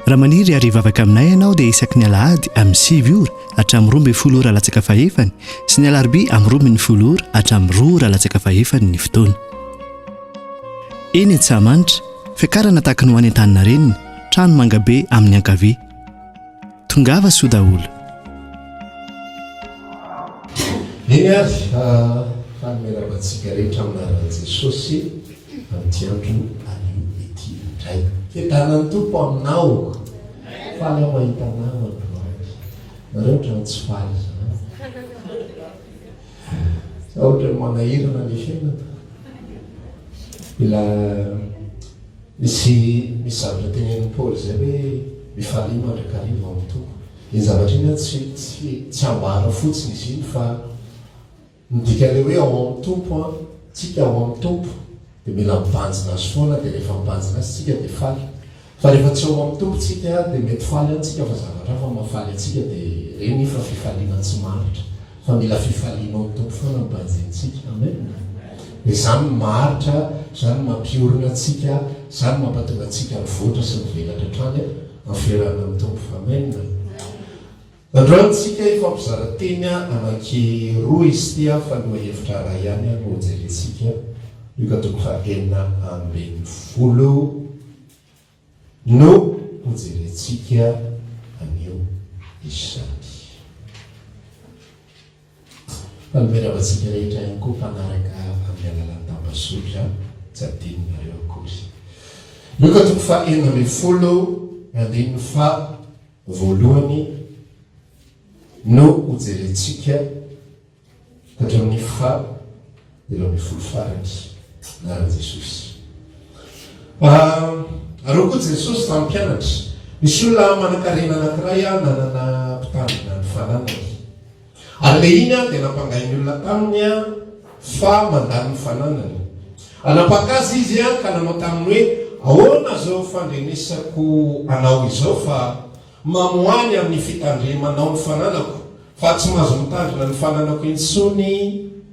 raha maniry ariva avaka aminay ianao dia isaky ny alahady amin'ny 6 ora hatramin'ny 12 ora latsaka fahefany sy ny alarobia amin'ny 12 ora hatramin'ny 2 ora latsaka fahefany ny fotoana. Eny Antsahamanitra, fiakarana tahaka ny ho any Antaninarenina, trano mangabe amin'ny ankavia. Tongava soa daholo. Eny ary fanomeravantsika rehetra aminaran'i Jesosy amin'ity andro anio ity indray. Fiadanan'ny tompo aminao, faly aho mahita anao nareo ohatrany tsy faly izany. Sa ohatra ny manahirana ny fiainana. Mila misy zavatra tenen'i Paoly zay hoe mifaliana mandrakariva amin'ny tompo. Ny zavatra iny tsy ambara fotsiny izy iny fa midikany hoe ao amin'ny tompo tsika ao amin'ny tompo dia mila mibanjina azy foana dia rehefa mibanjina azy tsika dia faly. Fa rehefa tsy ao amin'ny tompo tsika dia mety faly antsika fa zavatra fa mafaly antsika dia reny fa fifaliana tsy maritra. Fa mila fifaliana ao amin'ny tompo foana mibanjentsika. Amen. Dia izany maritra, izany mampiorina antsika, izany mampatonga antsika mivoatra sy mivelatra hatrany amin'ny fiarahana amin'ny tompo. Amen. Androantsika ifampizarateny anankiroa izy ity fa no hevitra ray ihany no jerentsika io katoko fa 40 no hojerentsika anio izany. Fanomeravatsika rehetra ihany koa mpanaraka amin'ny alalan'ny tambazotra tsy adinonareo akory. Io katoko fa 40 fa voalohany no hojerentsika hatramin'ny fa 20 farany naran'i Jesosy. Arao koa Jesosy tamin'ny mpianatra, misy olona manan-karena anankiray nanana mpitandrina ny fananany. Ary le iny dia nampangainy olona taminy fa mandany ny fananany. Anapakazy izy ka nanao taminy hoe ahoana zao fandrenesako anao izao fa mamoany amin'ny fitandremanao ny fananako fa tsy mahazo mitandrina ny fananako intsony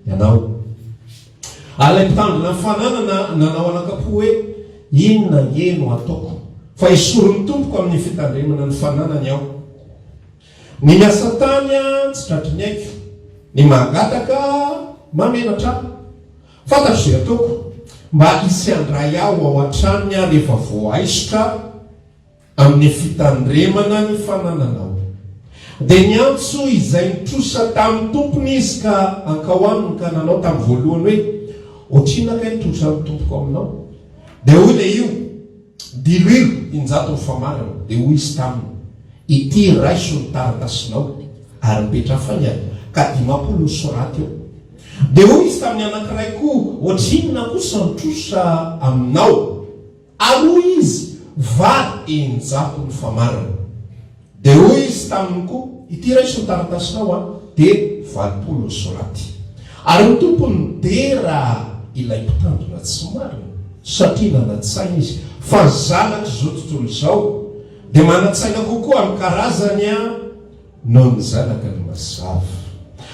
ianao. Alay mitandrina ny fananana nanao anakapo hoe inona eno ataoko fa isoron'ny tompoko amin'ny fitandremana ny fananany aho. Ny miasa tany tsy tratry ny aiko, ny mangataka mamenatra fantatro izay ataoko mba hisy andray aho ao an-tranony rehefa voaisotra amin'ny fitandremana ny fanananao. Dia ny antso izay nitrosa tamin'ny tompony izy ka ankao aminy ka nanao tamin'ny voalohany hoe ohatrina ka nitrosa amin'ny tompoko aminao. Dia hoy le io diloilo injato ny famarana. Dia hoy izy taminy ity raiso ny taratasinao ary mipetra fanyany ka 50 soraty eo. Dia hoy izy tamin'ny anankiray koa ohatrinona kosa nitrosa aminao ary hoy izy vary enjato ny famarana. Dia hoy izy taminy koa ity raiso ny taratasinao dia 20 soraty. Ary ny tompony dera ilay mpitandrina tsy marina satria nanatsaina izy fa zanaka izao tontolo izao dia manatsaina kokoa amin'ny karazany noho ny zanaka ny mazava.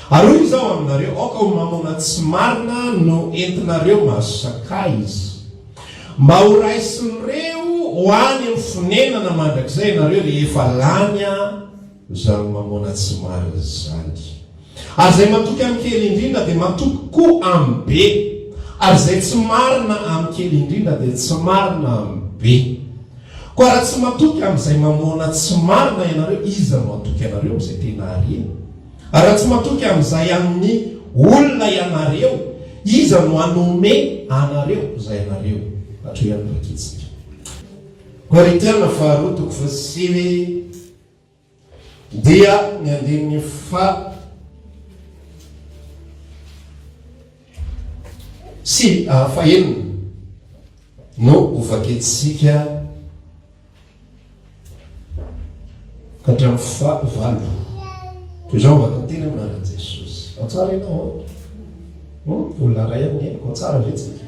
Ary hoy izao aminareo aoka ho mamona tsy marina no entinareo mahazo sakay izy mba ho raisin'ireo ho any amin'ny fonenana mandrakizay ianareo rehefa lany zany mamona tsy marina zany. Ary izay matoky amin'ny kely indrindra dia matoky koa amin'ny be, ary izay tsy marina amin'ny kely indrindra dia tsy marina amin'ny be. Koa raha tsy matoky amin'izay mamona tsy marina ianareo, iza no matoky ianareo amin'izay tena harena? Ary raha tsy matoky amin'izay amin'ny olona ianareo, iza no hanome anareo izay ianareo hatro ihany vakitsika. Korintiana faharoa toko faha 9 dia ny andininy fa fahenina no hovaketsika ka hatramin'ny fa 8. Toy izao vakantena aminaran'i Jesosy. Ao tsara ianao olona ray amin'ny haiko, ao tsara vetsika.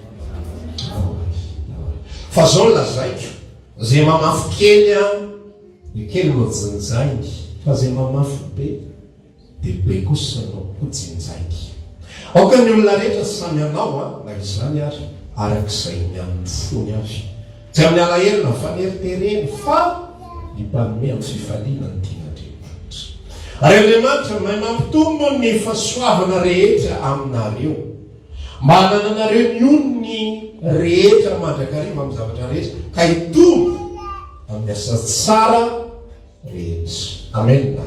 Fa zao lazaiko zay mamafy kely ny kely no jinjainy, fa zay mamafy be dia be kosa no jinjainy. Aoka ny olona rehetra samy anao na izany ary arak'izay ny amin'ny fony avy. Tsy amin'ny alahelo na faneritereny fa ny mpanome amin'ny fifaliana ny tian'Andriamanitra. Ary Andriamanitra mahay mampitombo ny fahasoavana rehetra aminareo, mba hanananareo ny onony rehetra mandrakariva amin'ny zavatra rehetra, ka hitombo amin'ny asa tsara rehetra. Amen.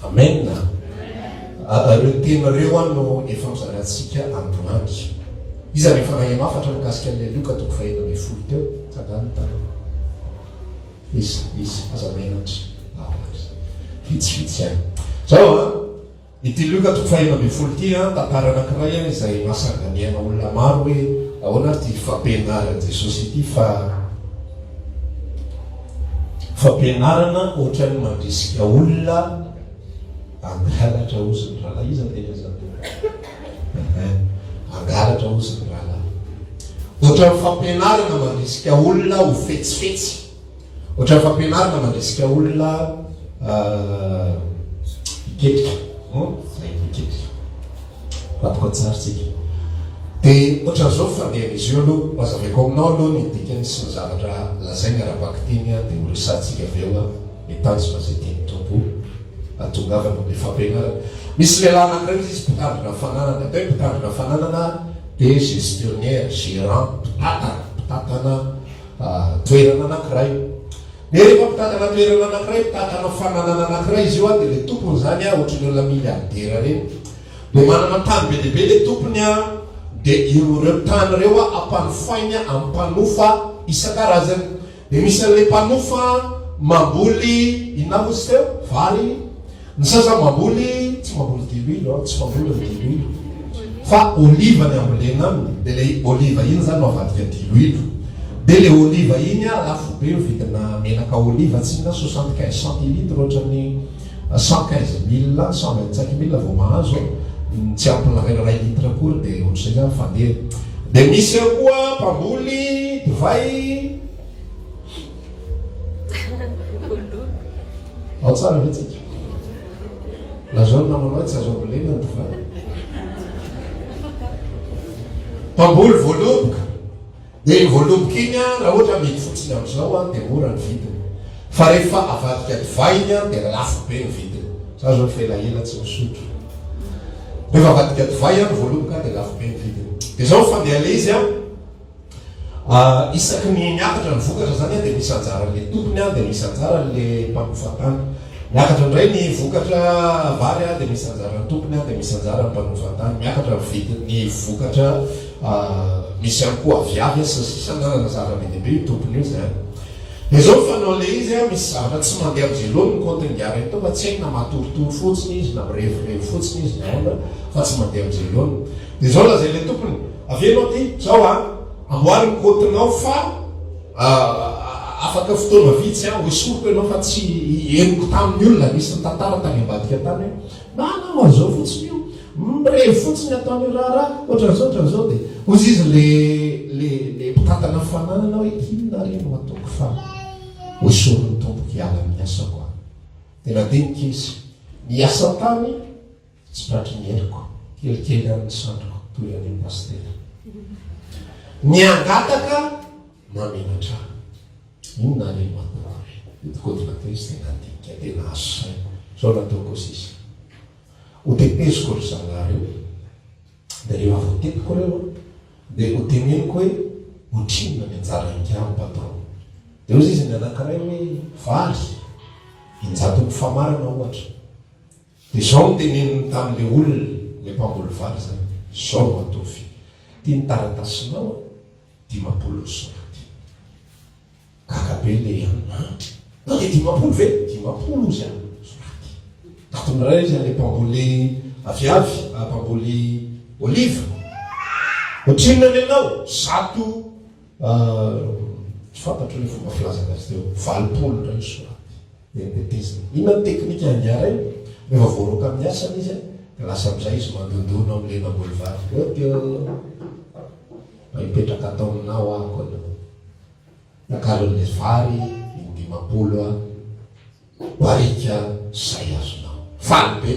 Amen. Reo tenareo ano efa mizarantsika androany. Iza rehefa nahay mafatra mikasika an'ilay Luka 4:10 teo, tsagany tany. Izy azamenatra. Fitsifitsy any. Zao ity Luka 4:10 ty tantara anankiray izay mahasanganiana olona maro hoe ahoana ty fampianarana Jesosy ity fampianarana ohatrany mandrisika olona angalatra oziny rahalahy. Iza tena zany angalatra oziny rahalahy. Ohatrany fampianarana mandrisika olona ho fetsifetsy. Ohatrany fampianarana mandrisika olona iketrika. Iketrika. Rapoko tsara tsika. Dia ohatran'izao fandehana izy io aloha mazaveko aminao aloha ny dikany sy ny zavatra lazaina arabaky teny dia ho resantsika avy eo mitanjona zay teny tompo atongavana amin'ny fampianarana. Misy lehilahy anankiray izy mpitandrina fananana, atao hoe mpitandrina fananana dia gestionnaire, gérant, mpitatana toerana anankiray. Dia rehefa mpitatana toerana anankiray, mpitatana fananana anankiray izy io dia le tompony zany ohatran'ny olona miliardera reny. Dia manana tany be lehibe le tompony dia ireo tany ireo ampanofainy amin'ny mpanofa isan-karazany. Dia misy an'ilay mpanofa mamboly inona mozy teo? Vary. Ny sasa mamboly, tsy mamboly diloilo, tsy mamboly diloilo, fa oliva ny ambolena aminy. Dia le oliva iny zany avadika diloilo. Dia le oliva iny lafo be vidina menaka oliva tsy na 75 centilitres ohatran'ny 115 000, 125 000 vao mahazo. Tsy ampina ray litre akory dia ohatr'izay zany fandeha. Dia misy eo koa mpamboly divay. Ao tsara vetsika. Lazao namanao tsy azo ambolena ny divay. Mpamboly voaloboka. Dia voaloboka iny raha ohatra mety fotsiny amin'izao dia mora ny vidiny. Fa rehefa avadika divay iny dia lafo be ny vidiny. Sa zao felahela tsy misotro. Rehefa avadika divay ny voaloboka dia lafo be ny vidiny. Dia zao fandeha le izy isaky ny miakatra ny vokatra zany dia misy anjaran'le tompony dia misy anjaran'le mpanofatany. Miakatra indray ny vokatra vary dia misy anjaran'ny tompony dia misy anjaran'ny mpanofatany. Miakatra ny vidin'ny vokatra misy ihany koa aviavy sisa nanana zavatra lehibe io tompony io zany. Dia zao fanao le izy misy zavatra tsy mandeha amin'izay ny kontingara ito fa tsy haina matoritory fotsiny izy na mirevirevy fotsiny izy naona fa tsy mandeha amin'izay loany. Dia zao lazay le tompony avianao ty zao amboary ny kontinao fa afaka fotoana vitsy hoesoroko ianao fa tsy eniko tamin'ny olona misy ny tantara tany ambadika tany hoe manao azao fotsiny io mirevy fotsiny ataon'io raha ohatran'izao dia ozy izy le mpitatana fananana hoe inona reno ataoko fa hoesorin'ny tomboky hiala amin'ny asa koa. Dia nadinika izy niasa tany tsy pratry mieriko kelikely amin'ny sandroko toy any pastera. Niangataka mamenatra inona reno ataoko itokodina Kristy nadinika tena azo saina zao nataoko sisy hoteteziko ry zangareo. Dia rehefa voatetiko reo dia hoteneniko hoe hotrinona ny anjaranykamo patron. Dia ozy izy ny anankiray hoe vary injaton'ny famarana ohatra. Dia zao noteneniny tamin'le olona le mpamboly vary zany zao no atovy tia ny taratasinao 10 soraty kakabe le na dia 10 ve 10 izy soraty. Taton'iray izy le mpamboly aviavy mpamboly oliva otrinona ny anao 100 tsy fantatro le fomba filazana azy teo 20 ray soraty. Dia tetezina inona ny teknika andiaray rehefa voaroka amin'ny asany izy dia lasa amin'izay izy mandondono amin'le namboly vary mipetraka atao aminao ako nakalon'le vary 10 barika zay azonao faly be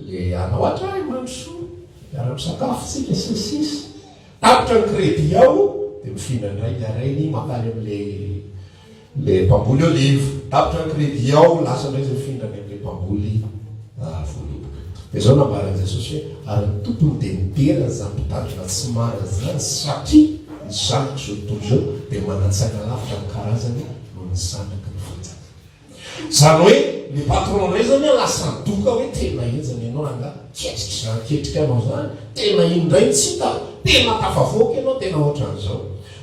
le anao atray mandrosoa miara-misakafo tsika sisisy tapitra ny kredi ao dia mifihinana indray arainy makaly amin'le le mpamboly olive tapitra crédit ao lasa ndray zay findrany am'le mpamboly voaloboka de zao nambaran'i Jesosy hoe ary ny tompony de mitera zany mpitandrina tsy marina zany satria ny zanaky zao tontolo zao de manantsaina lavitra ny karazany no ny zanaky ny fanjaka zany hoe le patron ray zany lasa doka hoe tena enzany ianao anga ketriky zany ketrika anao zany tena indray tsy hita tena tafavoaka ianao tena ohatran'izao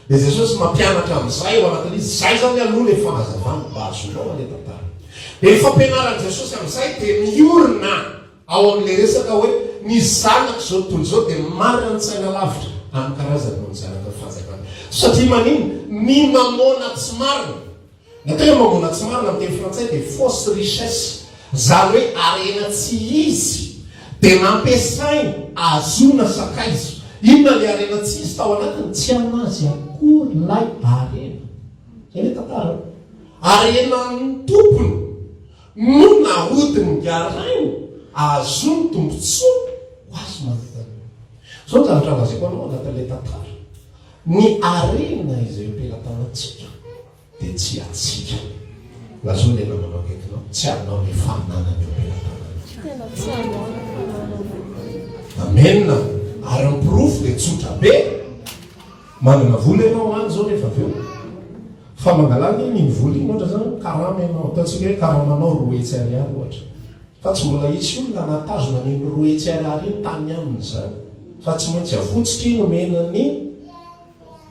de Jesosy mampianatra am'izay ao anatin'izy zay zany aloha le fanazavana mba azonao le tantara de ny fampianaran'i Jesosy am'izay de miorina ao am'le resaka hoe ny zanaky zao tontolo zao de marina ny tsaina lavitra amin'ny karazany no ny zanaka ny fanjakana satria manino ny mamona tsy marina na tena mamona tsy marina am'teny frantsay de fausse richesse zany hoe arena tsy izy de nampiasainy azona sakaizo inona le arena tsy izy tao anatiny tsy anazy akory lay arena zay le tantara arenan'ny tompony no nahodiny ngarainy azony tombontsoa ho azy manotany zao zavatra lazako anao anatin'le tantara ny arena izay ampelatanatsika de tsy atsika la zao le namanao akaikinao tsy anao le fananany ampelatana amena ary nyprofo de tsotra be manana vola ianao any zao rehefa aveo fa mangalany ny vola iny ohatra zany karama ianao ataontsika hoe karamanao roetsy ariary ohatra fa tsy mbola isy olona natazona ny roetsy ariary iny tany aminy zany fa tsy maintsy avotsika ino menany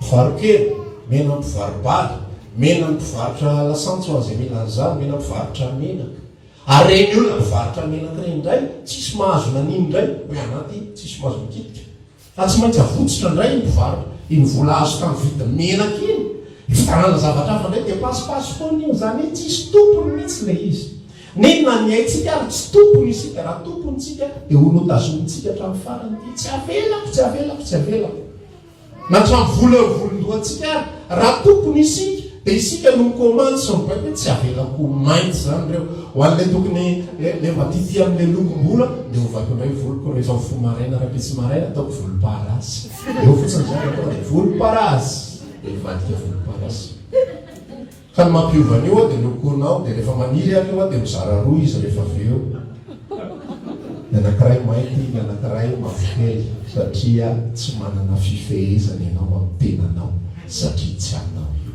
mpivarokely mena mpivarobaly mena ny mpivarotra lasantso azay milan'zany mena mpivarotra menaka ary reny olona mpivarotra menaka reny indray tsisy mahazona n'iny indray hoe anaty tsisy mahazo mikitika fa tsy maintsy avotsitra indray mpivarotra iny vola azo tamy vita menaka iny ifitanana zavatra hafa indray de pasipasy foan'io zany hoe tsisy tompony mihitsy le izy nenona ny aitsika ary tsy tompony isika raha tomponysika de olotazonitsika hatramin'ny farany ty tsy avelako tsy avelako tsy avelako na hatramin'ny volondohantsika ary raha tompony isika de isika no mikomandy sy mibai hoe tsy avelako mainty zany reo ho an'le tokony le matity am'le longom-bola de ovako indray voloko rehefa mifo maraina rapitsy maraina ataoko volomparasy eo fotsiny zany atao de volomparasy de vadika volomparasy fa ny mampiovan'io a de lokonao de rehefa maniry any io a de mizara roa izy rehefa aveo ny anankiray mainty ny anankiray mavokely satria tsy manana fifehezana ianao amin'ny tenanao satria tsy anao io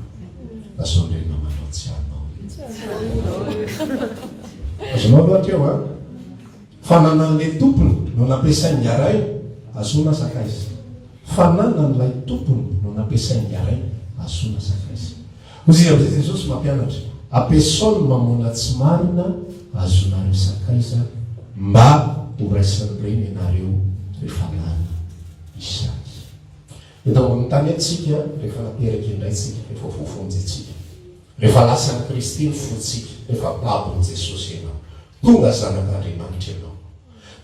asoandrena manao tsy anao azonao loatra eo a fananan'le tompony no nampiasainy aray azona sakaizy fananan'lay tompony no nampiasainy aray azona sakaizy ozy am'zay Jesosy mampianatra ampiasao ny mamona tsy marina azonareo sakaiza mba horaisan'ireny ianareo rehefa lana isaky eto ambony tany atsika rehefa nateraka indraytsika rehefa fofonjytsika rehefa lasan'ny Kristy ny fotsika rehefa babony Jesosy ianao tonga zanak'Andriamanitra ianao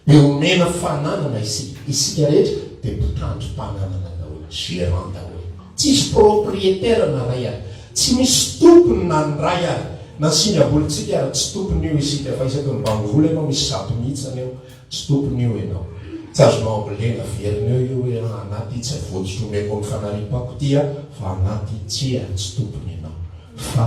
de omena fananana isika rehetra de mpitandrom-pananana daholo gérant daholo tsisy propriétaire na ray ary tsy misy tompony na ny ray ary na singabolitsika ary tsy tompony io isika fa isaky ny bangovola ianao misy zato mihitsany eo tsy tompony io ianao tsy azonao ambolena verina eo io anaty tsy avotsotro omeko ny fanaripako tya fa anaty tsia tsy tompony ianao fa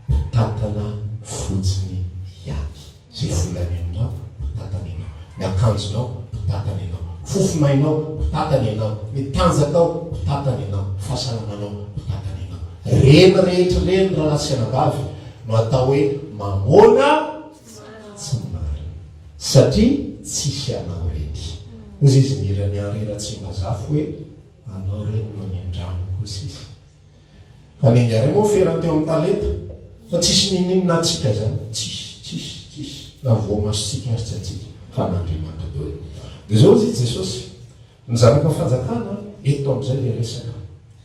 mpitatana fotsiny iany zay volany aminao mpitatana ianao ny akanjonao mpitatana ianao fofonainao mpitatana ianao ny tanjakao mpitatana ianao fahasalamanao mpitatana ianao reny rehetra reny raha lasianabavy no atao hoe mamona tsy marina satria tsisy anao reny ozy izy mirany arera tsy mazafo hoe anao reny no ny andrano kosisy fa nengaray moa ferany teo amin'ny talenta fa tsisy ninina atsika zany tsisy na voamasontsika ary tsy atsika fa n'Andriamanitra daholo de zao izy Jesosy ny zanaka fanjakana eto am'izay le resaka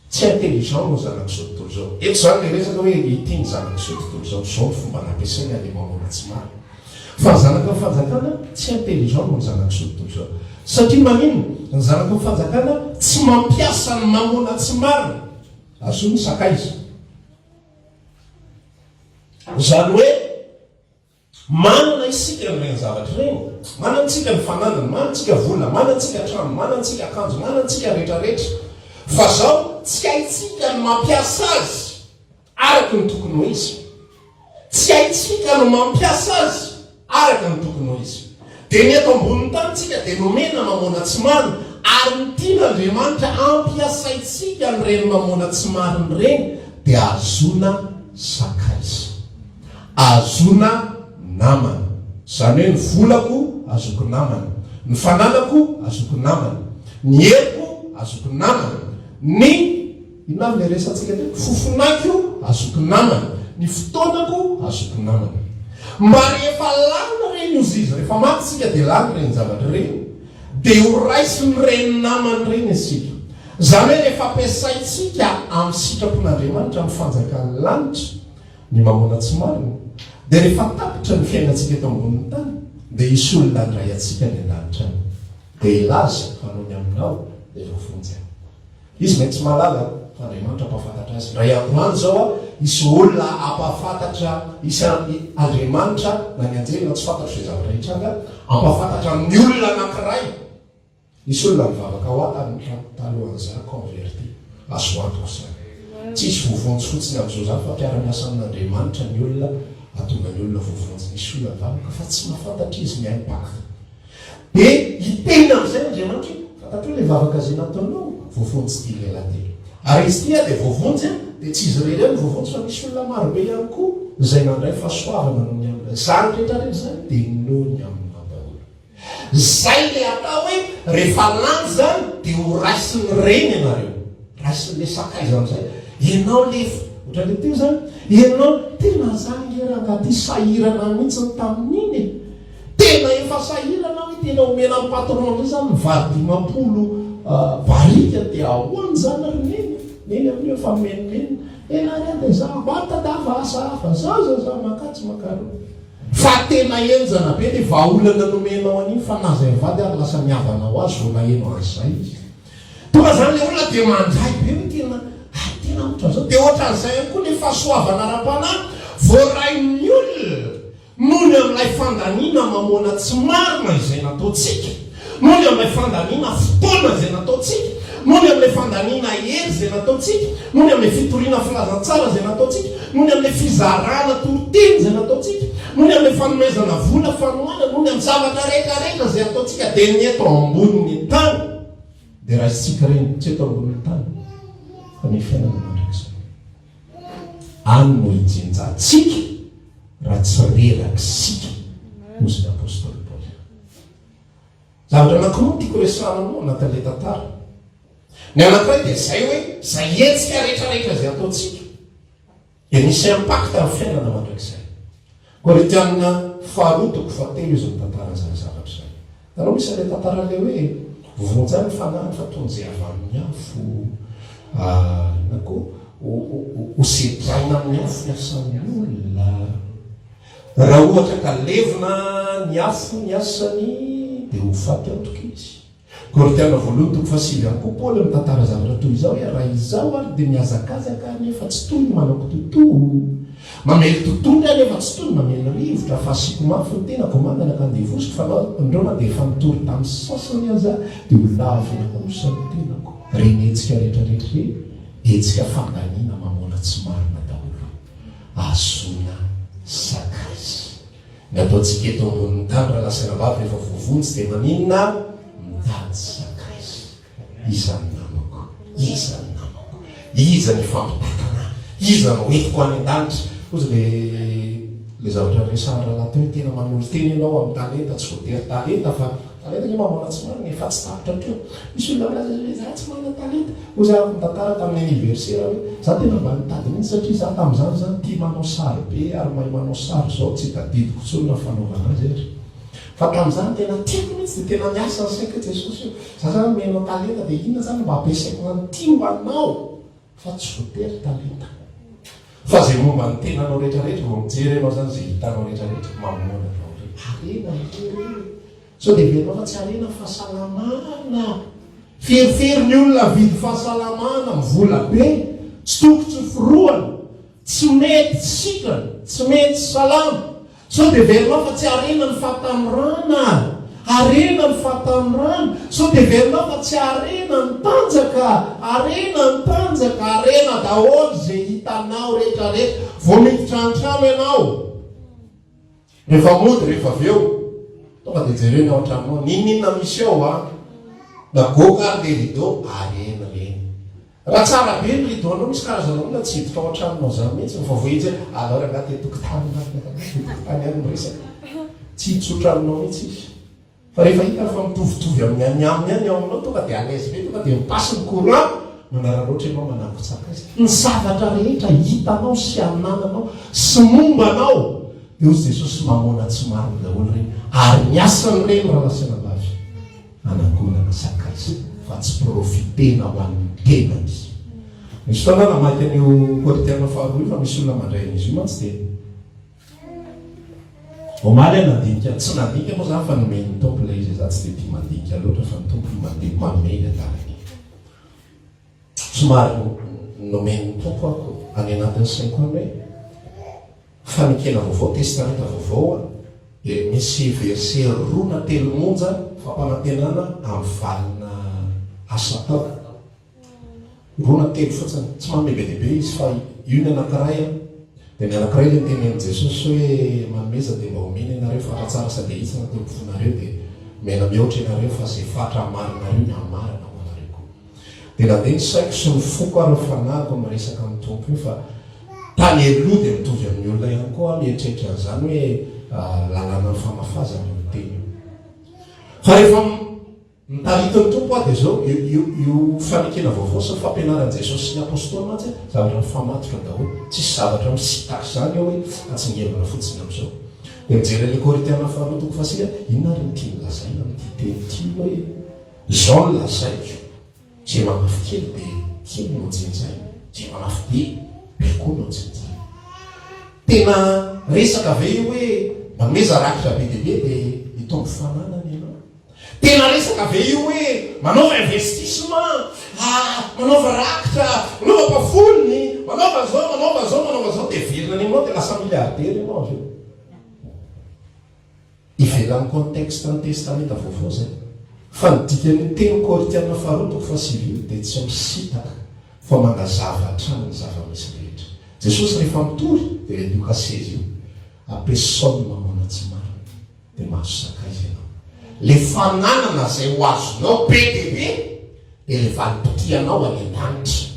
tsy intelligent no zanaka zao tontolo zao eto zany le resaka hoe ity ny zanaka zao tontolo zao zao ny fomba nampiasaina le mamona tsy marina fa ny zanaka fanjakana tsy intelligent no ny zanaka zao tontolo zao satria manino ny zanaka fanjakana tsy mampiasa ny mamona tsy marina azo ny sakaiza zany hoe manana isika nyreny zavatra reny manantsika ny fananana manantsika vola manantsika trano manantsika akanjo manantsika rehetrarehetra fa zao tsy haitsika ny mampiasa azy araka ny tokony ho izy. Tsy haitsika no mampiasa azy araka ny tokony ho izy. Dia ny eto ambonin'ny tanitsika dia nomena mamona tsy marina, ary ny tian'Andriamanitra ampiasaitsika nyreny mamona tsy marina reny dia azona sakaiza, azona namana. Izany hoe ny volako azoko namana, ny fananako azoko namana, ny heriko azoko namana, ny inona le resantsika fofonako azoko namana, ny fotoanako azoko namana. Mba rehefa lana reny ozy izy, rehefa matysika dia lana reny zavatra reny, dia ho raisiny reny namany reny isika. Izany hoe rehefa ampiasaitsika amin'ny sitrapon'Andriamanitra amin'ny fanjakan'ny lanitra ny mamona tsy marina, dia rehefa tapitra ny fiainantsika eto ambonin'ny tany, dia isy olona andray atsika ny lanitra any, dia ilaza fanao ny aminao dia voavonjy any. Izy mety tsy malala fa Andriamanitra ampahafantatra azy. Ray androany zao isy olona ampahafantatra, isy Andriamanitra na ny anjely na tsy fantatra izay zavatra hitranga, ampahafantatra amin'ny olona anankiray. Isy olona mivavaka ho atany talohan'izany converti, azo antoka izany. Tsisy vovonjy fotsiny amin'izao zany fa mpiara-miasa amin'Andriamanitra ny olona atonga ny olona vovonjy. Misy olona mivavaka fa tsy mahafantatra izy ny impact. Dia hiteny amin'izay Andriamanitra, fantatro ilay vavaka izay nataonao, vovonjy tia lehilahy. Ary izy tia dia vovonjy, dia tsy izy ireny vovonjy fa misy olona marobe ihany koa izay nandray fahasoavana noho ny amina. Izany rehetra izany dia noho ny amina daholo. Izay le atao hoe rehefa lany zany dia ho raisiny reny ianareo, raisiny le sakaiza amin'izay. Ianao le ohatra le teo zany, ianao tena zany rangaty sahirana mihitsy ny tamin'iny, tena efa sahirana hoe tena omena amin'ny patron zany mivady 50 barika dia ahoany zany ary neny amin'io efa menimeny enarya dia za batadafa asa hafa za makatsy makaro. Fa tena enjana be dia vahaolana nomenao an'iny fa naza vady ary lasa miavana ho azy vao naheno an'izay izy. Tonga zany le olona dia mandray be hoe tena otra zao. Dia ohatran'izay ihany koa ny fahasoavana ara-panahy voarain'ny olona noho ny amin'ilay fandaniana mamona tsy marina izay nataontsika, noho ny amin'ilay fandaniana fotoana izay nataontsika, noho ny amin'ilay fandaniana hery izay nataontsika, noho ny amin'ilay fitoriana filazantsara izay nataontsika, noho ny amin'ilay fizarana toroteny izay nataontsika, noho ny amin'ilay fanomezana vola fanoana, noho ny amin'ny zavatra rehetrarehetra izay nataontsika. Dia ny eto ambonin'ny tany dia raha isika reny tsy eto ambonin'ny tany fa ny fiainana mandrakizay any no hijenjantsika raha tsy rerakisika nozy ny apôstôly Paoly. Zavatra anankiroa tiako resahana moa anatin'ilay tantara. Ny anankiray dia izay hoe izay hetsika rehetrarehetra izay ataontsika dia nisy impact amin'ny fiainana mandrakizay. Korinthiana 4:13 izy ny tantara izany zavatra izay. Tanao misy ilay tantara le hoe vovonjany ny fanahy fa tonjy avy amin'ny afo nako ho sedraina amin'ny afo ny asan'ny olona. Raha ohatra ka levina ny afo ny asany dia ho faty antoka izy. Korinthiana 4:7 ihany koa Paoly mitantara zavatra toy izao hoe raha izao ary dia miazakazaka nefa tsy toy ny manao totoa, mamely totoa ny nefa tsy toy ny mamely rivotra, fa asiako mafy ny tenako mandana ka andevosiko fa andreo na dia efa mitory tamin'ny sasany aza dia ho lavina kosa ny tenako. Reny hetsika rehetrarehetra hetsika fandaniana mamona tsy marina daholo, azona sakaiza. Ny ataontsika eto ambonin'ny tany raha lasaina vavy rehefa vovonjy dia maninona mitady sakaiza. Iza ny namako, iza ny namako, iza ny fampitatana, iza no entiko any an-danitra. Ozy le zavatra resahana raha teo tena manolo teny ianao amin'ny talenta, tsy voatery talenta fa talenta ny mamona tsy marina efa tsy tapitra teo. Misy olona milaza za tsy manana talenta. Ozy ary mitantara tamin'ny aniversera hoe za tena mba nitady mihitsy satria za tamin'izany zany tia manao sary be ary mahay manao sary zao tsy tadidiko tsony na fanaovana azy etra. Fa tamin'izany tena tiako mihitsy dia tena miasa ny saiko Jesosy io. Za zany menao talenta dia inona zany mba ampiasaiko zany tia mba anao fa tsy voatery talenta. Fa zay momba ny tenanao rehetrarehetra vao mijery ianao zany zay hitanao rehetrarehetra mamoana anao arena mijery. So dia venao fa tsy arena fahasalamana. Ferifery ny olona vidy fahasalamana mivola be, tsy tokotsy foroana, tsy mety sikana, tsy mety salama. So dia venao fa tsy arena ny fahatamorana, arena ny fatanorano so dia verina fa tsy arena ny tanjaka, arena ny tanjaka, arena daholo zay hitanao rehetrarehetra vao miditrantrano ianao. Rehefa mody rehefa avy eo tonga dia jerena ao an-tranonao ninina misy ao na goka le rideau arena reny. Raha tsara be ny rideau-nao misy karazana olona tsy hiditra ao an-tranonao zany mihitsy fa voitsy alors anaty tokotany tokotany any miresaka tsy hitsotra aminao mihitsy izy. Fa rehefa hita fa mitovitovy amin'ny any aminy any ao aminao tonga dia alaise be, tonga dia mipasy ny courant manara loatra ianao manangotsaka izy. Ny zavatra rehetra hitanao sy anananao sy mombanao dia ozy Jesosy mamona tsy mariny daholo reny ary miasany reny raha lasana lavy anangonana sakaizy fa tsy profitena ho an'ny tena izy. Misy fotoana namaky an'io Korintena faharoa fa misy olona mandray an'izy io mantsy dia omaly nandinika tsy nandinika moa zany fa nomeny tompo ilay izy za tsy dia tia mandinika loatra fa ny tompo mameny atarany somary nomeny tompo ako any anatin'ny saiko hoe fanikena vaovao testamenta vaovao dia misy verset roa na telo monja fampanantenana amin'ny valina asa tao roa na telo fotsiny tsy manome be dehibe izy fa io ny anankiray dia ny anankiray le nitenen'i Jesosy hoe manomeza dia mba homeny ianareo faratsara sady hitsina teo ampofonareo dia mena mihoatra ianareo fa zay fatra marinareo ny amarina ho anareo koa. Dia nandeha ny saiko sy ny foko ary fanahiko amin'ny resaka amin'ny tompo io fa tany aloha dia mitovy amin'ny olona ihany koa mieritreritra an'izany hoe lalàna ny famafazana ny teny io. Fa rehefa mitaritin'ny tompo dia zao io fanekena vaovao sy ny fampianaran'i Jesosy sy ny apôstôly mantsy zavatra mifamatotra daholo tsisy zavatra misitaka zany eo hoe atsingevana fotsiny amin'izao. Dia mijery ilay Korintena faharoa toko fasika inona ary ny tiany lazaina amin'ity teny ity hoe zao ny lazaiko zay manafy kely dia kely no jinjaina, zay manafy be koa no jinjaina. Tena resaka ve io hoe mameza rakitra be dehibe dia hitombo fananana ianao. Tena resaka ve io hoe manaova investissement, manaova rakitra, manaova pafolony, manaova zao dia velona ny aminao dia lasa miliardaire ianao avy eo. Ivelan'ny contexte ny testamenta vaovao zay. Fa ny dikan'ny teny Korintena faharoa toko fasivy dia tsy misitaka fa mangazava hatrany ny zava-misy rehetra. Jesosy rehefa mitory dia Luka 16 io ampesaony mamona tsy marina dia mahazo sakaizy ianao. Le fananana zay ho azonao be dehibe dia le valim-potianao any an-danitra.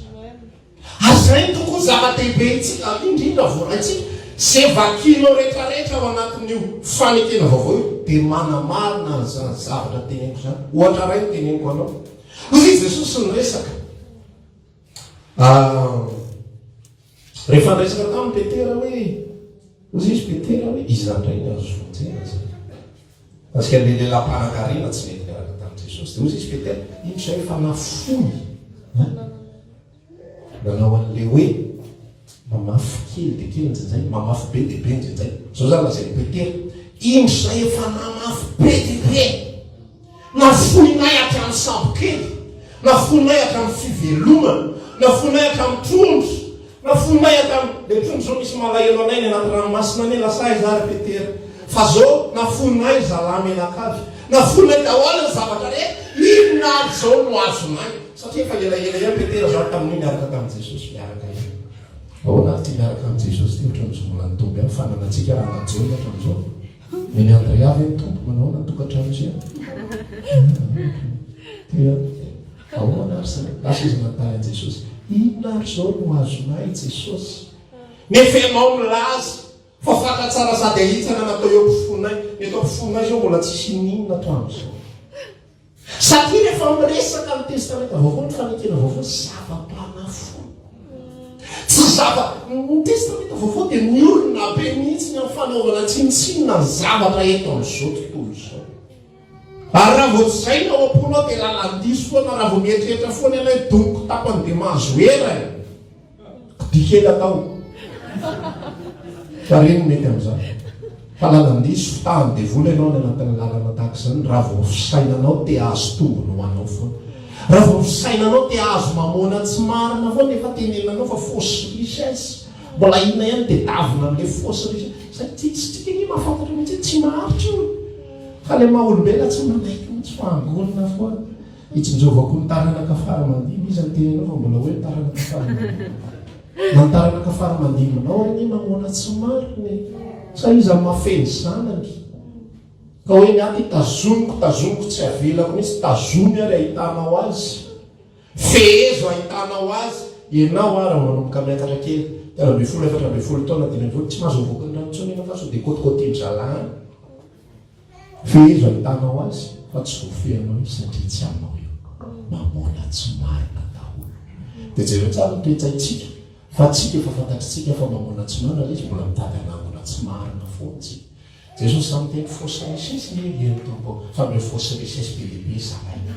Azay toko zava-dehibe itsika indrindra voaraitsika zay vakinao rehetrarehetra ao anatin'io fanekena vaovao io dia manamarina nyzany zavatra teneniko zany. Ohatra ray ny teneniko anao. Ozy izy Jesosy ny resaka. Rehefa resaka tamin'ny Petera hoe ozy izy Petera hoe izy nandray ny azo vonjena zany. Pasika le lelam-panan-karena tsy mety miaraka tamin'i Jesosy. Dia ozy izy Petera ino zay efa nafoy nanao an'le hoe mamafy kely dia kely njenjay, mamafy be dia be njenjay. Zao zany lazay Petera ino zay efa namafy be dia be nafoinay hatramin'ny sambo kely, nafoinay hatramin'ny fivelomana, nafoinay hatramin'ny trondro, nafoinay hatramin'ny le trondro zao misy malahelo anay ny anaty ranomasina any lasay zary Petera. Fa zao nafoinay zalamenakavy, nafoinay daholo ny zavatra rehetra, ino ary zao no azonay satria efa elaela ihany Petera zao tamin'io miaraka tamin'i Jesosy miaraka ihany. Ahoana ary ty miaraka amin'i Jesosy ty ohatran'ny zomolany tombo ihany fananantsika raha nanjony ohatran'izao. Meny Andrea avy ny tompo manao natokantrano izy ihany. Ahoana ary zany lasa izy mantany an'i Jesosy. Ino ary zao no azonay Jesosy. Nefa ianao milaza fa fantatsara sady ahitsana natao eo ampofonay. Eto ampofonay zao mbola tsisy ninona hatramin'izao. Satria rehefa miresaka ny testamenta vaovao ny fanekena vaovao zava-panafo. Tsy ny testamenta vaovao dia ny olona be mihitsy ny amin'ny fanaovana tsinitsinina ny zavatra eto amin'izao tontolo izao. Ary raha vao tsy zay na ao am-ponao dia lalandiso foana raha vao mieritreritra foana ianao doniko tapany dia mahazo era dikely atao. Fa reny mety amin'izany. Fa lalandiso fitahany devola ianao ny anatin'ny lalana tahaka izany raha vao fisainanao te hahazo tombony ho anao foana. Raha vao fisainanao te hahazo mamona tsy marina foana efa tenenanao fa fausse richesse. Mbola inona ihany dia davina amin'ilay fausse richesse. Satria tsy mahafantatra mihitsy tsy maharitra io. fa le maha-olombela tsy manaiky mitsy fahangolona foa hitsinjovako ny taranaka fara mandimo izy antenanao fa mbola hoe taranaka fara mandimo na ny taranaka fara mandimonao any namoana tsy mariny sa izy mafeny zanany ka hoe niaty tazomiko tsy avelako mitsy tazomy ary ahitanao azy fehezo ahitanao azy ianao ara manomboka miakatra kely 14 taona tsy mahazo vokany ranontsonena fa so dia kotikotin-dralahany fehezo ahitanao azy fa tsy vofehanao io satria tsy aminao io mamona tsy marina daholo dia jereo tsara nitoetsaitsika fa tsika efa fantatritsika fa mamona tsy marina izy mbola mitady anamona tsy marina foantsika jesosy samy teny fosy resesy ny tompo fa me fosy resesy be lehibe zalaina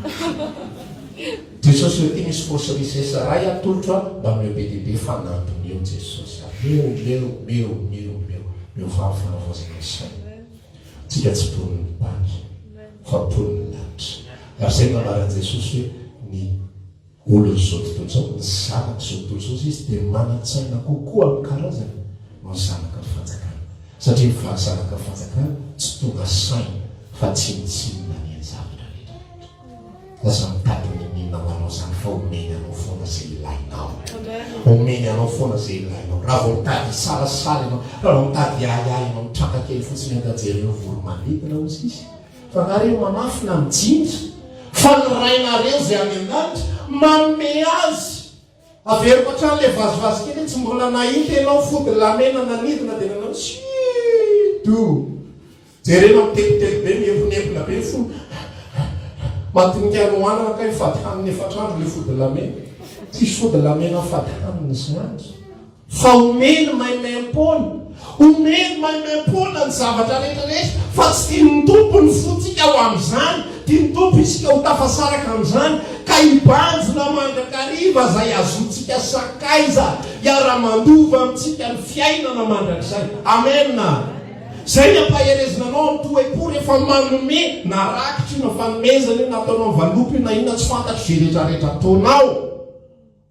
jesosy hoe ty misy fosy resesy ray atolotra mba meo be lehibe fanampiny eo jesosy meo fahafanavozana saina tsika tsy poniny tany fa poniny lanitra ary zay namarany jesosy hoe ny olony zao tontolo zao ny zanaka zao tontolo zao izy dia manatsaina kokoa amin'ny karazany no ny zanaka ny fanjakana satria ny zanaka ny fanjakana tsy tonga saina fa tsy mitsinona ny zavatra rehetra lasa mitady minina manao zany fa omeny anao foana zay ilainao omeny anao foana zay ilainao raha vao mitady salasala ianao raha vao mitady ahiahy ianao mitraka kely fotsiny antajereo voromanidina ozy izy fa nareo manafina mijinja fa ny rainareo zay any an-danitra manome azy averiko hatrany le vazivazy kely tsy mbola nahita ianao fody lamena nanidina dia nanao sito jerena mitepitely be miembonembona be fo matinikanohanana ka fady haniny efatrandro le fody lamena tsisy fody lamena fady haniny zany fa omeny maimaimpona omeny maimaimpona ny zavatra rehetrarehetra fa tsy tia ny tompo ny fotsika ho amin'izany tia ny tompo isika ho tafasaraka amin'izany ka hibanjona mandrakariva zay azontsika sakaiza iara-mandova amintsika ny fiainana mandrakizay amena zay ny ampaherezina anao amtoepo rehefa manome na rakitry na fanomezana io nataonao mivalopo io na inona tsy fantatry ze rehetrarehetra ataonao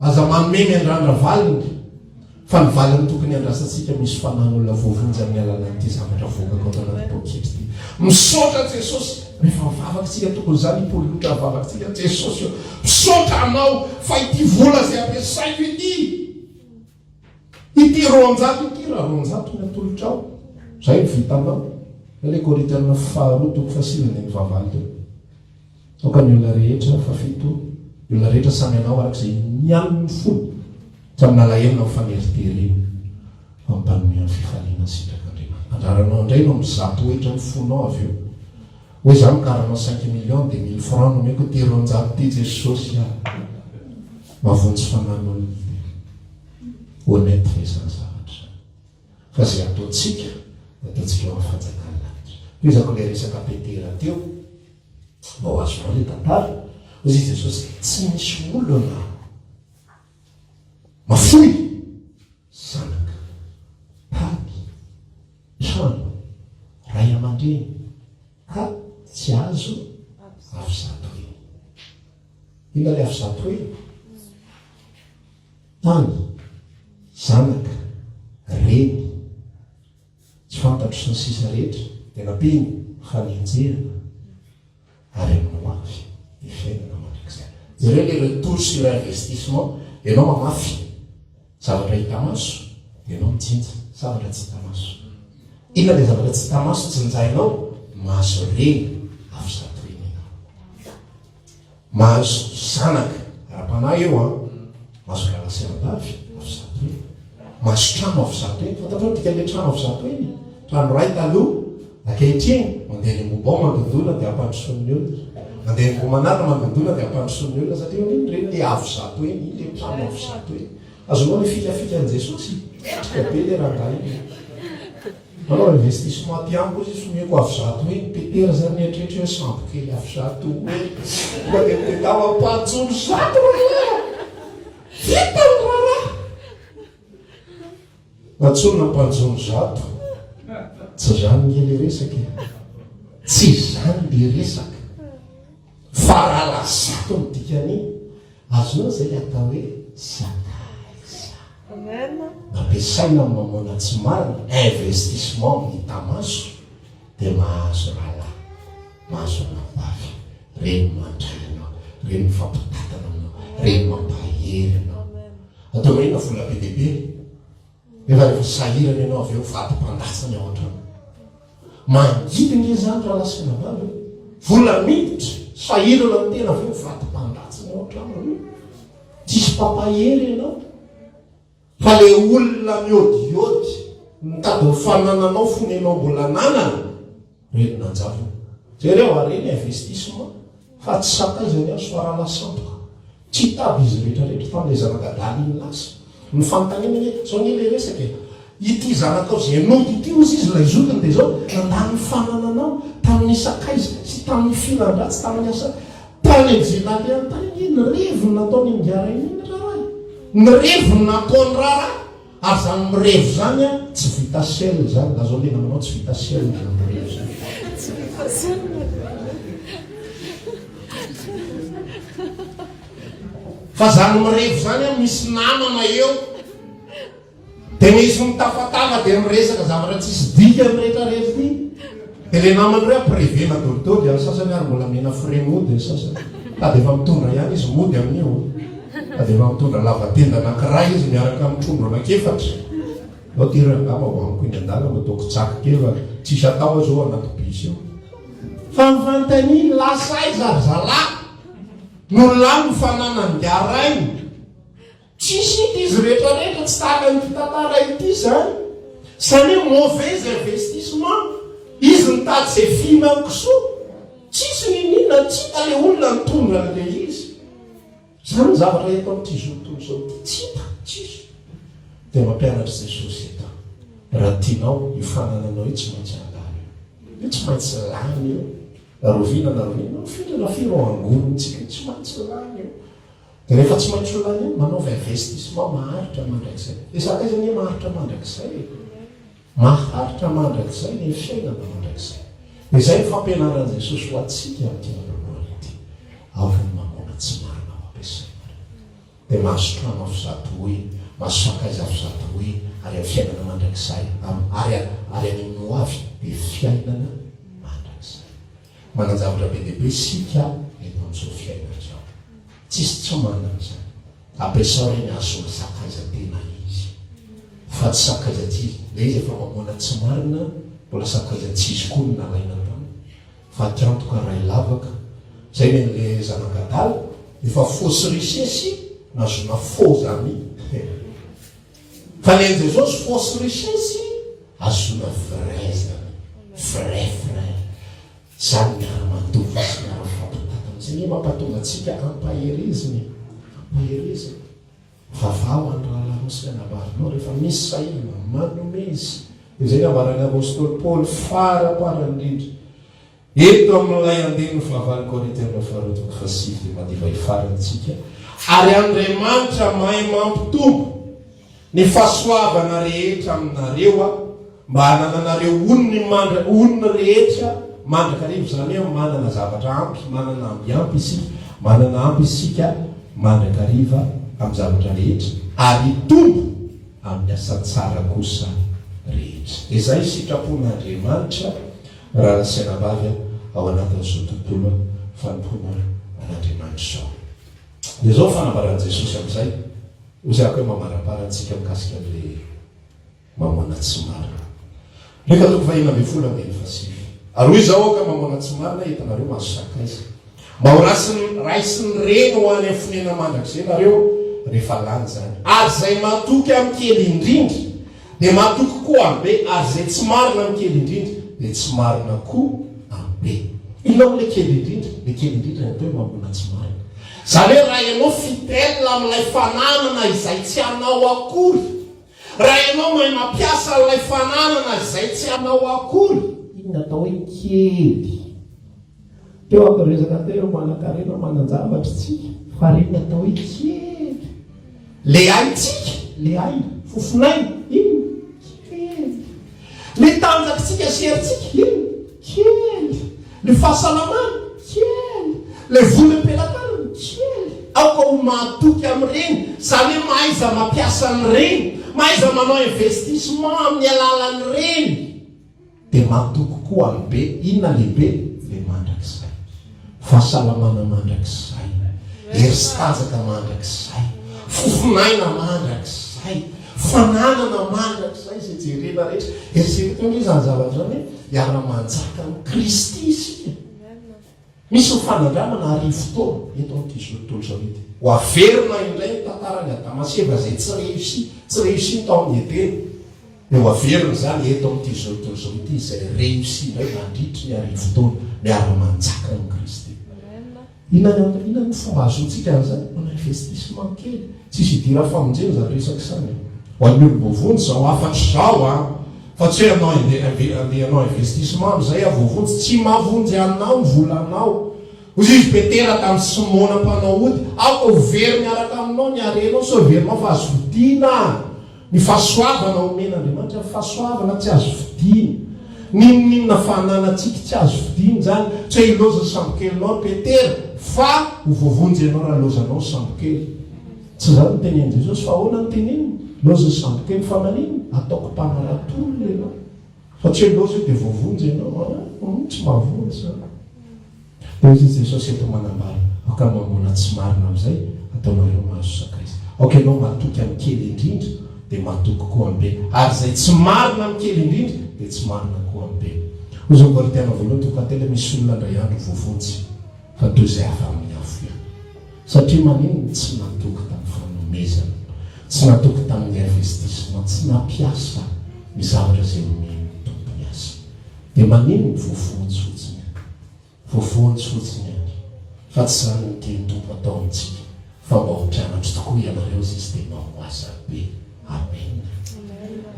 aza manome miandrandra valiny fa ny valiny tokony andrasantsika misy fanan'olona voavonjy amin'ny alalan'ity zavatra vokako ato anaty poketry ty misaotra jesosy rehefa mivavakytsika tokony zany ipolotra mivavakytsika jesosy io misaotra anao fa ity vola zay ampiasaiko ity roanjato ity raha roanjato ny atolotra ao zay ny vitanao le korintiana faharoa toko fahasilany ny vavaly teo aoka ny olona rehetra fafito ny olona rehetra samy anao arak'izay mianony folo tsy amin'ny alahelo na mifaneritereny fampanome amin'ny fifaliana sitraka andraranao indray no mizato ohatra ny fonao avy eo hoe za mikaranao 5 millions dia 1000 francs nomeko ty roanjato ty jesosy mavontsy fanan'olona honnête ve zany zavatra fa zay ataontsika ataontsika eo amin'ny fanjakana lanitra izako le resaka petera teo mba ho azonao le tantara ozy izy jesosy tsy misy olona mafoy zanaka tady trano ray aman-dreny ka tsy azo afizato hoe ina le afizato hoe tany zanaka reny tsy fantatro sy ny sisa rehetra dia nampiny fanenjerana ary aminao avy ny fiainana mandrakizay zareo le retour sur investissement ianao mamafy zavatra hita maso dia ianao mijinja zavatra tsy hita maso inona le zavatra tsy hita maso tsy ninjainao mahazo reny afizato eny ianao mahazo zanaka ara-panahy eo mahazo lalasenadavy afizato eny mahazo trano afizato eny fantatro tika le trano afizato eny trano ray taloha ankehitriny mandeha ny mombao mandondona dia ampandroson'ny olona mandeha ny bomanarina mandondona dia ampandroson'ny olona satria iny reny le afizato eny le trano afizato eny azonao le fikafika an' jesosy trika be le rangahy iny manao investissement tiampo izy someko afizato eny petera zany eritrehetra hoe sampo kely afizato mba dia tetao ampanjolo zato vita ny raharaha natsonona ampanjolo zato tsy zany nye le resaka tsy zany le resaka fa raha lazato midikany azonao zay atao hoe sakaiza nampiasaina amin'ny mamona tsy marina investissement mihita maso dia mahazo rahala mahazo anavavy, reny mandray anao, reny mifampitatana anao, reny mampahery anao. Atao mahina vola be dehibe efa rehefa sahirana ianao avy eo vatim-pandasany ao an-trano. Mangidina izany raha lasina vavy, vola miditra sahirana ny tena avy eo vatim-pandatsiny ao an-trano. Tsisy pampahery ianao. Fa le olona miodiody mitady fanananao fonenao mbola nanana, reny nanjavona. Jereo areny investissement fa tsy sakaizany azo fa raha lasantoka. Tsy taby izy rehetrarehetra tamin'ilay zanakadala iny lasa. Ny fanontaniana hoe zao ny le resaka ity zanakao zay nody ity ozy izy lay zotiny dia zao nandany fanananao tamin'ny sakaiza sy tamin'ny filan-dratsy tamin'ny asa tany anjelany any tany ny revony nataony miara iny raha ny revony nataony rara ary zany mirevo zany a tsy vita sel zany da zao lena manao tsy vita sel mirevo zany. Fa zany mirevo zany a misy namana eo dia misy mitafatava dia miresaka zavatra tsisy dika mirehetrarehetra ty. Dia le namany reo prévena dolitody ary sasany ary mbola mena frais mody ny sasany. Tady efa mitondra ihany izy mody amin'io. Tady efa mitondra lavatenda anankiray izy miaraka mitondro anankiefatra. Ao tira angamba ho amiko iny andala mataoko tsaka kely fa tsisy atao azo anaty bisy eo. Fa mifantany lasa izy ary zalahy no lany fananany diarainy. Tsisy ity izy rehetrarehetra tsy tahaka ny fitantara ity zany. Zany hoe mauvais investissement. Izy nitady zay fiman-kisoa. Tsisy ninina tsy hita le olona mitondra an'le izy. Zany ny zavatra eto amin'ity zotontolo zao tsy hita, tsisy. Dia mampianatra izay sosieta. Raha tianao hifanananao io tsy maintsy andalo io. Io tsy maintsy lany io. Rovina na rovina, fina firo angorontsika tsy maintsy lany io. Dia rehefa tsy maintsy lany io, manaova investissement maharitra mandrakizay. Dia sakaiza ny maharitra mandrakizay. Maharitra mandrakizay ny fiainana mandrakizay. Dia izay ny fampianaran'i Jesosy ho antsika amin'ity androany ity. Avy mamona tsy marina ao ampiasaina. Dia mahasotrano ao fizatohy, mahasakaiza fizatohy, ary amin'ny fiainana mandrakizay, ary any ho avy dia fiainana mandrakizay. Mananjavatra be dehibe sika eto amin'izao fiainana izao. Tsisy tsy manana izany. Ampiasao reny azo sakaiza tena izy. Fa tsy sakaiza tsy le izy efa mamona tsy marina, mbola sakaiza tsy izy koa ny nalaina tany. Fa tiantoka ray lavaka. Zay le zanakadala efa fausse richesse nazona faux zany. Fa le Jesosy fausse richesse azona vrai zany. Vrai frère. Zany miara-mandovo sy miara-fampitatana. Zay ny mampatonga antsika ampaheriziny. Ampaheriziny. Vavao any raha lamosy anabarinao rehefa misy sahina manome izy. Izay ny amarany apôstôly Paoly farapara indrindra. Eto amin'ilay andehany fahavalo Korintiana faharoa fasivy dia madiva hifarantsika. Ary Andriamanitra mahay mampitombo ny fahasoavana rehetra aminareo mba hanananareo oniny rehetra mandrakarivo. Zany hoe manana zavatra ampy, manana ambiampy isika, manana ampy isika mandrakariva amin'ny zavatra rehetra ary tombo amin'ny asa tsara kosa rehetra. Izay sitrapon'Andriamanitra raha lasaina vavy ao anatin'izao tontolo fanompoana an'Andriamanitra zao. Dia zao fanambaran'i Jesosy amin'izay izay ako hoe mamaraparantsika mikasika amin'ilay mamona tsy marina. Reka toko vahina ambin'ny folo ambin'ny fasivy. Ary izao aoka mamona tsy marina hitanareo mahazo sakaiza. Mba ho raisiny reny ho any amin'ny fonena mandrakizay nareo rehefa lany zany. Ary zay matoky amin'ny kely indrindra dia matoky koa amin'ny be, ary zay tsy marina amin'ny kely indrindra dia tsy marina koa amin'ny be. Inao le kely indrindra, le kely indrindra atao hoe mamona tsy marina. Zany hoe raha ianao fidèle amin'ilay fananana izay tsy anao akory, raha ianao mahay mampiasa ilay fananana izay tsy anao akory, iny atao hoe kely. Teo ako resaka teo manan-karena manan-javatra tsika, fa reny atao hoe kely. Le haitsika, le haina, fofinaina, iny kely. Le tanjakintsika serintsika, iny kely. Le fahasalamana, kely. Le volam-pelatana, kely. Aoka ho matoky amin'ireny, zany hoe mahaiza mampiasa an'ireny, mahaiza manao investissement amin'ny alalan'ireny, dia matoky koa amin'ny be. Inona lehibe? le mandrakizay, fahasalamana mandrakizay, hery-tazaka mandrakizay, fofinaina mandrakizay, fananana mandrakizay zay jerena rehetra. Eritreretony izany zavatra zany hiara-manjaka amin'ny Kristy isika. Misy mifanandramana ary fotoana eto amin'ity zao tontolo zao ity. Ho averina indray ny tantarany Adama sy Eva zay tsy réussi tao amin'ny Edena. Dia ho averina zany eto amin'ity zao tontolo zao ity izay réussi indray mandritry ny ary fotoana miara-manjaka amin'ny Kristy. Inona ny fomba azontsika an'izany? Manao investissement kely. Tsisy idira famonjena zany resaka izany. Ho an'ny olom-bovony zao afatra zao fa tsy hoe andehanao investissement am'izay avovonjy tsy mahavonjy anao ny volanao. Ozy izy petera tamin'ny Simona mpanao ody, ako very miaraka aminao ny arenao so verinao fa azo vidiana. Ny fahasoavana omen'Andriamanitra, ny fahasoavana tsy azo vidiana. Ninona fahananantsika tsy azo vidiana zany, tsy hoe iloza sambokelinao petera fa ho vovonjy ianao raha lozanao sambokely. Tsy zany nytenen'i Jesosy fa ahoana ny teneniny? Loza sambokely fa manino? Ataoko mpanaratonina ianao. Fa tsy hoe loza dia vovonjy ianao, tsy mahavonjy zany. Dia izy Jesosy eto manambara, aoka mamona tsy marina amin'izay, ataonareo mahazo sakaiza. Aoka ianao matoky amin'ny kely indrindra, dia matoky koa amin'ny be. Ary izay tsy marina amin'ny kely indrindra, dia tsy marina koa amin'ny be. Hoy izao Korintena voalohany toko fahatelo, misy olona indray andro vovonjy, fa toy izay hafa amin'ny afo ihany. Satria manino tsy natoky tamin'ny fanomezana, tsy natoky tamin'ny investissement, tsy nampiasa ny zavatra izay omeny tompony azy. Dia manino ny vovonjy fotsiny, vovonjy fotsiny ihany. Fa tsy zany ny tiany tompo atao amintsika, fa mba ho mpianatra tokoa ianareo izy dia mamoasa be. Amen.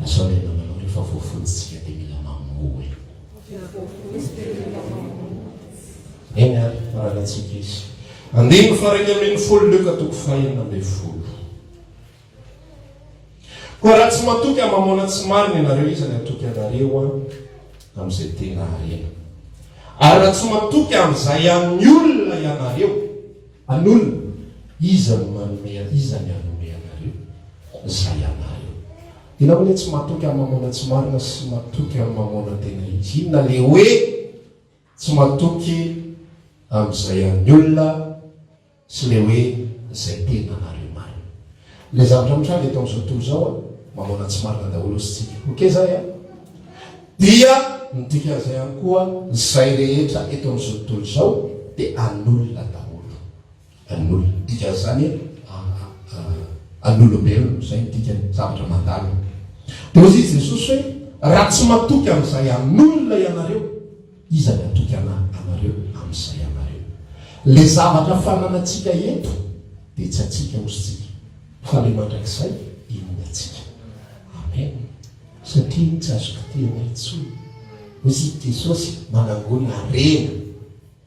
Asao ilay nanao rehefa vovonjytsika dia mila mamohy. Eny ary maranatsika izy. Andiny farany amin'ny folo Luka toko fahaenina ambin'ny folo. Koa raha tsy matoky amamoana tsy marina ianareo izy ny atoky anareo amin'izay tena arena. Ary raha tsy matoky amin'izay amin'ny olona ianareo, an'olona, iza ny anome anareo, izay anareo. Inona hoe tsy matoky amin'ny mamoana tsy marina sy matoky amin'ny mamoana tena izy. Inona le hoe tsy matoky amin'izay amin'ny olona sy le hoe izay tena anareo marina. Le zavatra mitranga eto amin'izao tontolo zao mamoana tsy marina daholo sy tsika. Oke zay dia nitika zay ihany koa izay rehetra eto amin'izao tontolo zao dia an'olona daholo. An'olona. Dika zany an'olombelona zay nitika zavatra mandalo. Dia hozy izy Jesosy hoe raha tsy matoky amin'izay an'olona ianareo, iza ny atoky anareo amin'izay anareo. Le zavatra fananantsika eto dia tsy atsika ositsika, fa le mandrakizay inona atsika. Amen. Satria tsy azo kitehana intsony. Hozy Jesosy manangona arena.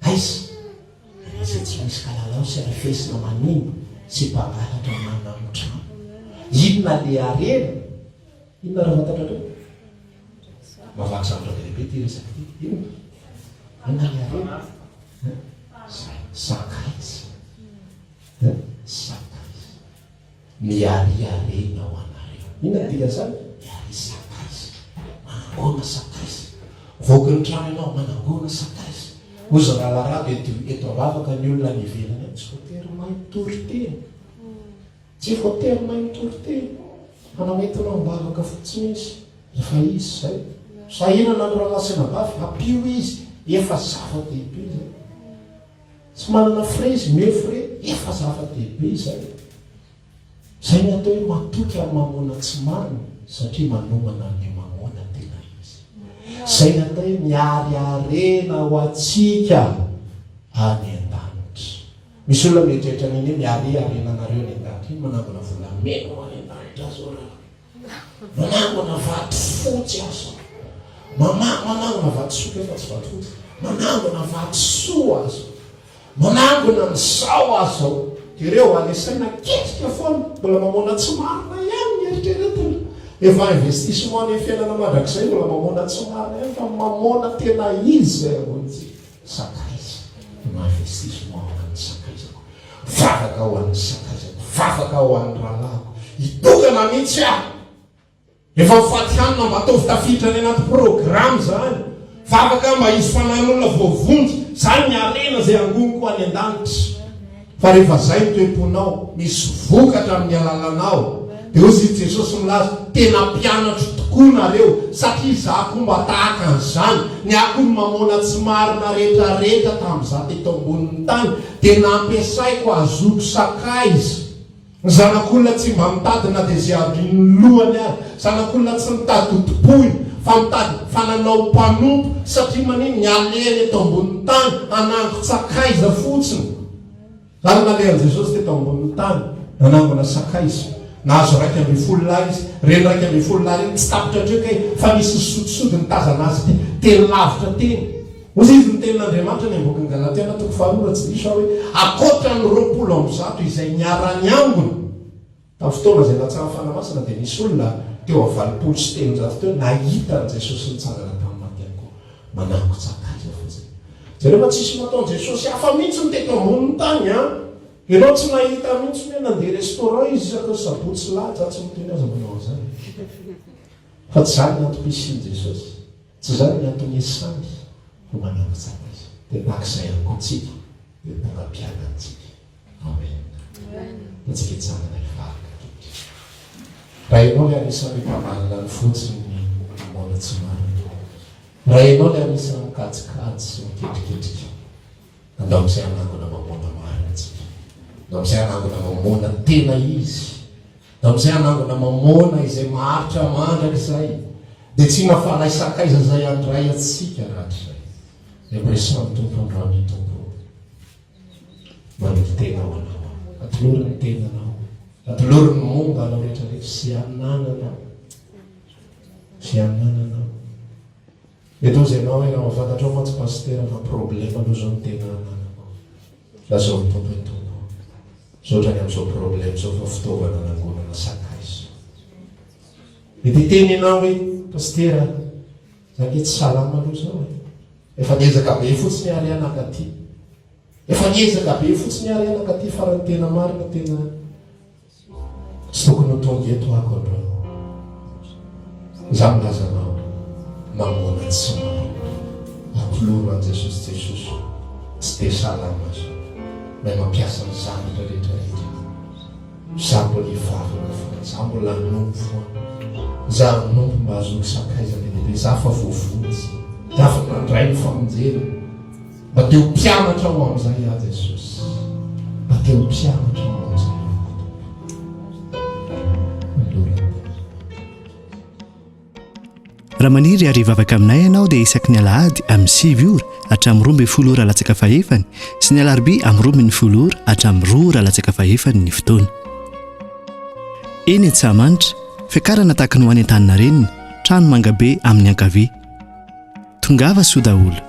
Aiza izay tsy misy kalalao sy arafesina manimba sy mpangalatra manamtrano. Inona le arena? Inona raha fantatrareo? Mavaky zavatra lehibe ty resaka ty. Inona le arena? Sakaiza. Sakaiza. Miariarena ho anareo. Inona dia zany? Miari sakaiza. Manangona sakaiza. Voky ny trano ianao manangona sakaiza. Ozy rahalarado eto avavaka ny olona ny ivelany tsy voatery mahay mitory tena. Tsy voatery mahay mitory tena. Manao entinao mbavaka fotsiny izy. Efa izy zay. Sahinana ny rahalasina bavy, apio izy. Efa zava-dehibe zay. Tsy manana frais izy, me frais, efa zava-dehibe zay. Zay ny atao hoe matoky amin'ny mamoana tsy marina, satria manomana ny mamoana tena izy. Zay ny atao hoe miariarena ho atsika any an-danitra. Misy olona mieritreritra an'iny miariarena anareo any an-danitra. Iny manangona volamena ho any an-danitra azo raha. Manangona vato fotsy azo. Manangona vato soka efa tsy vato fotsy. Manangona vato soa azo. Manangona ny sao azo. Ireo alesaina ketrika foana, mbola mamoana tsy marina ihany mieritrereta. Efa investissement ny fiainana mandrakizay mbola mamoana tsy marina ihany, fa mamoana tena izy zay ahoantsika. Sakaiza. Ma investissement ho an'ny sakaizako. Vavaka ho an'ny sakaizako. Vavaka ho an'ny rahalahyko. Hitokana mihitsy aho. Efa mifaty hanina mba ataovy tafiditra any anaty programme zany. fa afaka mba izy fanan'olona voavonjy zany miarena zay angoniko any an-danitra fa rehefa zay toemponao misy vokatra amin'ny alalanao dia ozy Jesosy milaza tena mpianatro tokoa nareo satria zako mba tahaka an'izany ny akony mamona tsy marina rehetrarehetra tamin'izaho teto ambonin'ny tany dia nampiasaiko azoko sakaiza ny zanak'olona tsy mba mitadina dia zay adrin'ny lohany ary zanak'olona tsy mitady hotopoiny fa mitady fananao mpanompo satria maniny ny aleny eto ambonin'ny tany anango sakaiza fotsiny zany nalehan Jesosy teto ambonin'ny tany nanangona sakaiza nahazo 12 lahy izy reny 12 lahy reny tsy tapitra dreka fa misy sotosody ny tazana azy teny lavitra teny ozy izy ny tenin'Andriamanitra ny ambokiny Galatiana 4 tsy diso hoe akoatra ny 20 izay niarany ambony tamin'ny fotoana izay natsara fanamasina dia nisy olona teo amin'ny 20 sy telonjato teo nahita ny Jesosy nitsangana tamin'ny matyako manango sakaiza fotsiny zareo fa tsisy nataon'i Jesosy hafa mihitsy ny teto ambonin'ny tany ianao tsy mahita mihitsy hoe nandeha restaurant izy isaka sabotsy lahatra tsy miteny aza manao an'izany fa tsy zany nantom-pisin'i Jesosy tsy zany nantony esany ho manango sakaiza dia takizay ankotsika dia tonga-piana antsika amen atsika hitsangana ivarika raha ianao le anisan'ny mpamalina ny fotsiny mona tsy marina raha ianao le anisan'ny mikajikajy sy miketriketrika andao amizay anangona mamona marina atsika andao amizay anangona mamona tena izy andao amizay anangona mamona izay maharitra mandraka izay dia tsy nafanay sakaiza zay andray atsika rahatrizay Ebressant tompo androany tompo manety tena ho anao atoloriny tena anao atoloriny momba anao rehetrarehetra sy anananao eto zay anao raha mafantatrao matsy pastera fa problema aloha zao ny tena anananao lazao ny tompo ny tompo zao trany amin'izao problema zao fa fitaovana nangonana sakaiza metiteny anao hoe pastera zake tsy salama aloha zao efa niezaka be fotsiny ary anakaty farany tena marina tena tsy tokony hotonga eto ako andro za milazanao mamona tsy marina atoloro an Jesosy tsy de salama azo mahay mampiasa ny zavatra rehetrarehetra za mbola ivavaka foana za mbola nompo foana za nompo mba azoky sakaiza lehibe za fa voavonjy dafa nandray ny famonjena mba teo mpianatra ho amin'izay a Jesosy mba teo mpianatra ho amin'izay raha maniry arivavaka aminay ianao dia isaky ny alahady amin'ny 7 ora hatramin'ny 12 ora latsaka fahefany sy ny alarobia amin'ny 12 ora hatramin'ny 2 ora latsaka fahefany ny fotoana eny Antsahamanitra fiakarana tahaka ny ho any an-tanina reniny trano mangabe amin'ny ankavia tongava soa daholo